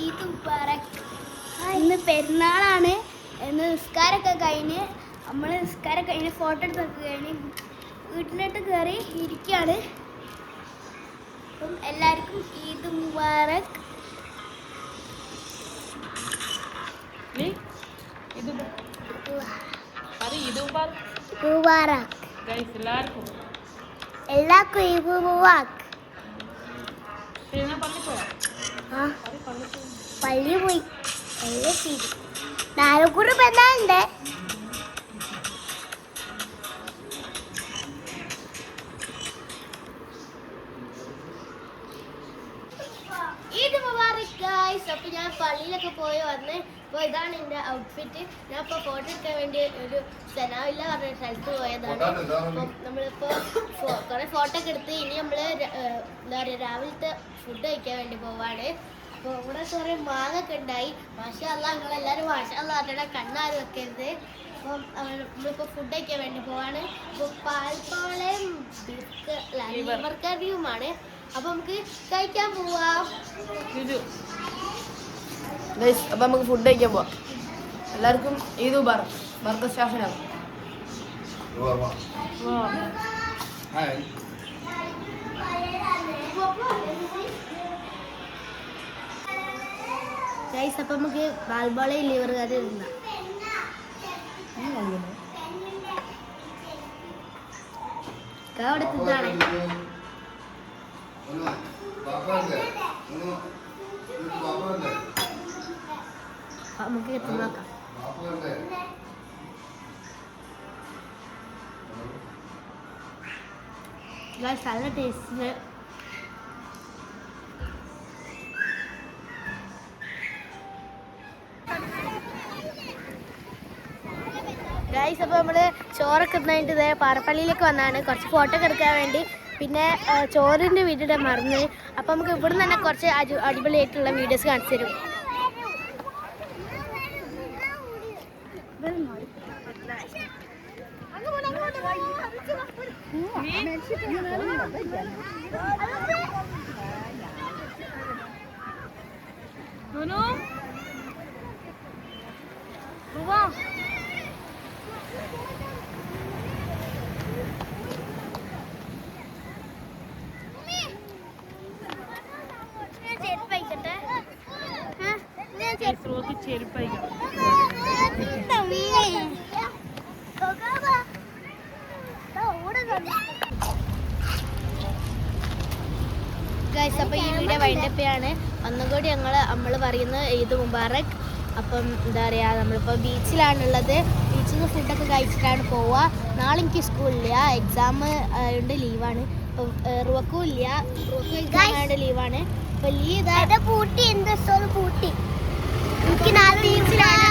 ഈദ് മുബാറക്. ഇന്ന് പെരുന്നാളാണ്. ഇന്ന് നിസ്കാരമൊക്കെ കഴിഞ്ഞ് നിസ്കാരം കഴിഞ്ഞ് ഫോട്ടോ എടുത്തൊക്കെ കഴിഞ്ഞ് വീട്ടിലോട്ട് കയറി ഇരിക്കുകയാണ്. അപ്പം എല്ലാവർക്കും ഈദ് മുബാറക്. എല്ലാവർക്കും ഈദ് മുബാറക്. പള്ളി പോയി എല്ലാം ചെയ്തു. നാലുകൂടി പെരുന്നാളുണ്ട്. ഈദ് മുബാറക് ഗൈസ്. അപ്പോൾ ഞാൻ പള്ളിയിലൊക്കെ പോയി വന്ന്. അപ്പോൾ ഇതാണ് എൻ്റെ ഔട്ട്ഫിറ്റ്. ഞാൻ ഇപ്പോൾ ഫോട്ടോ എടുക്കാൻ വേണ്ടി ഒരു സെനാവില്ല പറഞ്ഞ സ്ഥലത്ത് പോയതാണ്. അപ്പം നമ്മളിപ്പോൾ കുറേ ഫോട്ടോ ഒക്കെ എടുത്ത് ഇനി നമ്മൾ എന്താ പറയുക രാവിലത്തെ ഫുഡ് കഴിക്കാൻ വേണ്ടി പോവാണ്. അപ്പോൾ ഇവിടെ കുറേ മാങ്ങൊക്കെ ഉണ്ടായി. മാഷാ അല്ലാഹ്, നിങ്ങളെല്ലാവരും മാഷാ അല്ലാഹ് പറഞ്ഞാൽ കണ്ണാരും വെക്കരുത്. അപ്പം നമ്മളിപ്പോൾ ഫുഡ് കഴിക്കാൻ വേണ്ടി പോവാണ്. ഇപ്പോൾ പാൽപ്പാളയും ലിവർ കറിയുമാണ്. അപ്പൊ നമുക്ക് കഴിക്കാൻ പോവാം. അപ്പൊ നമുക്ക് ഫുഡ് കഴിക്കാൻ പോവാം. എല്ലാവർക്കും ഈദ് മുബാറക്. ബർക്കത്ത് സ്റ്റാഫിനാണ്. അപ്പൊ നമുക്ക് പാൽപ്പാളയും ലിവർ കറി തിന്നാം. അവിടെ തിന്നാണ്. നമുക്ക് തിന്നാക്കാം. നല്ല ടേസ്റ്റ്. ഗൈസ് അപ്പോൾ നമ്മൾ ചോറൊക്കെ തിന്നിട്ട് ഇതേ പാറപ്പള്ളിയിലേക്ക് വന്നതാണ് കുറച്ച് ഫോട്ടോ ഒക്കെ എടുക്കാൻ വേണ്ടി. പിന്നെ ചോറിൻ്റെ വീഡിയോ മറന്ന്. അപ്പോൾ നമുക്ക് ഇവിടെ നിന്ന് തന്നെ കുറച്ച് അടിപൊളിയായിട്ടുള്ള വീഡിയോസ് കാണിച്ചു തരും. ഗൈസ് അപ്പോൾ ഈ വീഡിയോ വൈൻഡപ്പാണ്. ഒന്നുകൂടി നമ്മൾ പറയുന്നത് ഈദ് മുബാറക്. അപ്പം എന്താ പറയുക, നമ്മളിപ്പോൾ ബീച്ചിലാണുള്ളത്. ബീച്ചിൽ നിന്ന് ഫുഡൊക്കെ കഴിച്ചിട്ടാണ് പോവുക. നാളെ എനിക്ക് സ്കൂളില്ല, എക്സാം ആയതുകൊണ്ട് ലീവാണ്. അപ്പം റുവക്കും ഇല്ല, റുവക്കും എക്സാം ആയതുകൊണ്ട് ലീവാണ്. അപ്പോൾ ലീവ് പൂട്ടി. എന്താ പൂട്ടി? എനിക്ക് നാളെ ബീച്ചിലാണ്.